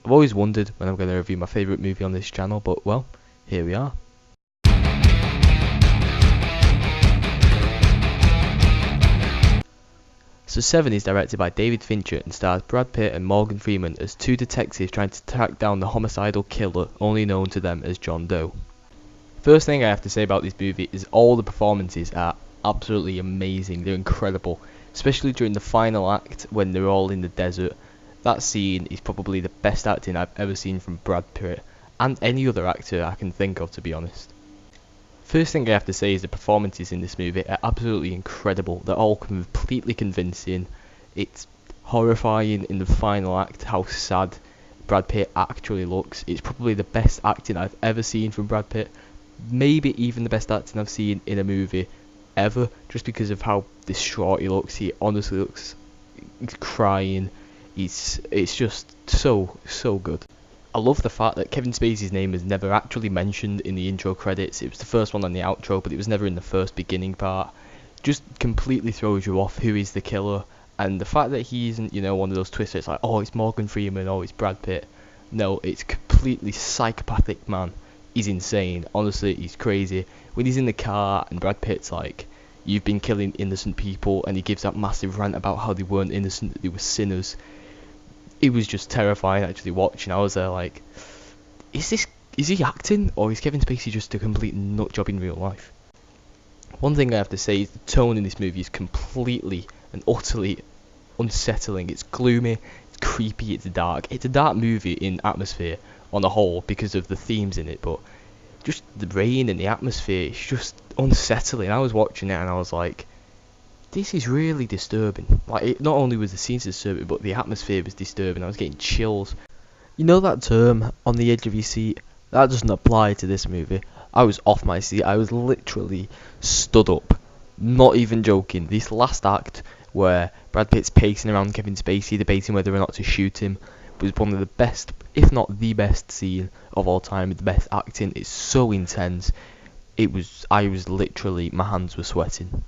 I've always wondered when I'm going to review my favourite movie on this channel, but well, here we are. Se7en is directed by David Fincher and stars Brad Pitt and Morgan Freeman as two detectives trying to track down the homicidal killer only known to them as John Doe. First thing I have to say about this movie is all the performances are absolutely amazing. They're incredible, especially during the final act when they're all in the desert. That scene is probably the best acting I've ever seen from Brad Pitt and any other actor I can think of, to be honest. First thing I have to say is the performances in this movie are absolutely incredible. They're all completely convincing. It's horrifying in the final act how sad Brad Pitt actually looks. It's probably the best acting I've ever seen from Brad Pitt. Maybe even the best acting I've seen in a movie ever, just because of how distraught he looks. He honestly looks, he's crying. It's just so good. I love the fact that Kevin Spacey's name is never actually mentioned in the intro credits. It was the first one on the outro, but it was never in the first beginning part. Just completely throws you off who is the killer, and the fact that he isn't, one of those twists. It's like, oh, it's Morgan Freeman, oh, it's Brad Pitt. No, it's completely psychopathic man. He's insane. Honestly, he's crazy. When he's in the car and Brad Pitt's like, you've been killing innocent people, and he gives that massive rant about how they weren't innocent, that they were sinners. It was just terrifying actually watching. I was there like, is he acting, or is Kevin Spacey just a complete nut job in real life? One thing I have to say is the tone in this movie is completely and utterly unsettling. It's gloomy, it's creepy, it's dark. It's a dark movie in atmosphere on the whole because of the themes in it, but just the rain and the atmosphere is just unsettling. I was watching it and I was like, this is really disturbing. Like, not only was the scenes disturbing, but the atmosphere was disturbing. I was getting chills. You know that term, on the edge of your seat? That doesn't apply to this movie. I was off my seat. I was literally stood up. Not even joking. This last act, where Brad Pitt's pacing around Kevin Spacey, debating whether or not to shoot him, was one of the best, if not the best scene of all time. The best acting. It's so intense. I was literally, my hands were sweating.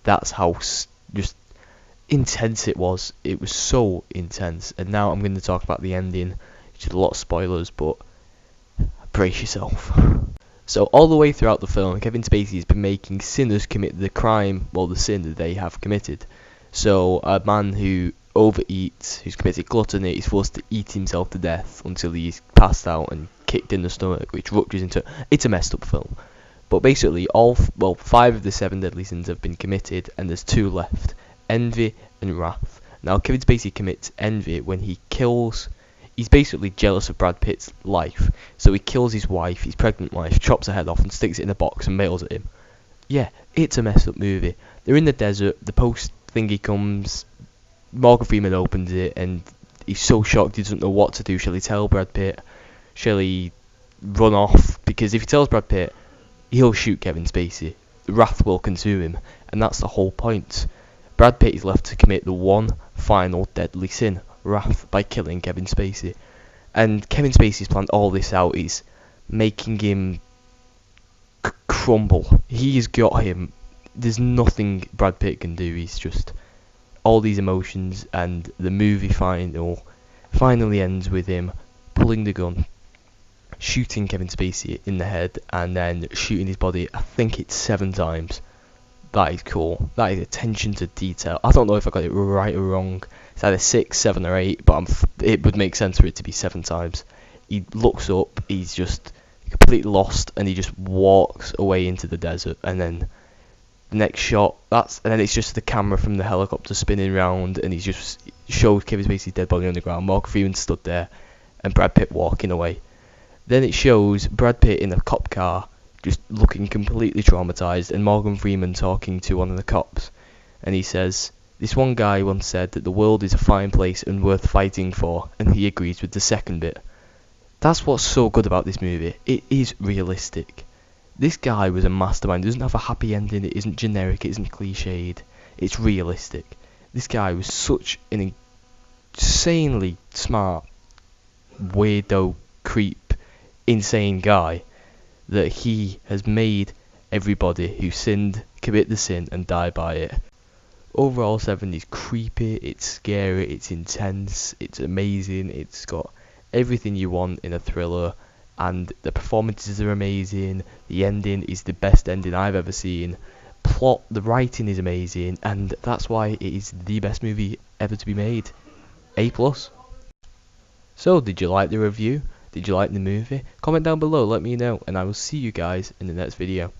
That's how just intense it was. It was so intense. And now I'm going to talk about the ending, which is a lot of spoilers, but brace yourself. So all the way throughout the film, Kevin Spacey has been making sinners commit the crime, well, the sin that they have committed. So a man who overeats, who's committed gluttony, is forced to eat himself to death until he's passed out and kicked in the stomach, which ruptures into... It's a messed up film. But basically, 5 of the 7 deadly sins have been committed, and there's 2 left: envy and wrath. Now, Kevin Spacey commits envy when he kills... He's basically jealous of Brad Pitt's life, so he kills his wife, his pregnant wife, chops her head off and sticks it in a box and mails at him. Yeah, it's a messed up movie. They're in the desert, the post thingy comes, Morgan Freeman opens it, and he's so shocked he doesn't know what to do. Shall he tell Brad Pitt? Shall he run off? Because if he tells Brad Pitt, he'll shoot Kevin Spacey. The wrath will consume him, and that's the whole point. Brad Pitt is left to commit the one final deadly sin, wrath, by killing Kevin Spacey. And Kevin Spacey's planned all this out. He's making him crumble. He's got him. There's nothing Brad Pitt can do. He's just all these emotions, and the movie finally ends with him pulling the gun, shooting Kevin Spacey in the head, and then shooting his body, I think it's 7 times. That is cool. That is attention to detail. I don't know if I got it right or wrong. It's either 6, 7 or 8, but it would make sense for it to be 7 times. He looks up, he's just completely lost, and he just walks away into the desert, and then the next shot, and then it's just the camera from the helicopter spinning round, and he just shows Kevin Spacey's dead body on the ground. Morgan Freeman stood there, and Brad Pitt walking away. Then it shows Brad Pitt in a cop car, just looking completely traumatized, and Morgan Freeman talking to one of the cops. And he says, "This one guy once said that the world is a fine place and worth fighting for," and he agrees with the second bit. That's what's so good about this movie. It is realistic. This guy was a mastermind. It doesn't have a happy ending. It isn't generic. It isn't cliched. It's realistic. This guy was such an insanely smart, weirdo, creep, insane guy that he has made everybody who sinned commit the sin and die by it. Overall, 7 is creepy, it's scary, it's intense, it's amazing, it's got everything you want in a thriller, and the performances are amazing. The ending is the best ending I've ever seen. Plot, the writing is amazing, and that's why it is the best movie ever to be made. A+. So, did you like the review? Did you like the movie? Comment down below, let me know, and I will see you guys in the next video.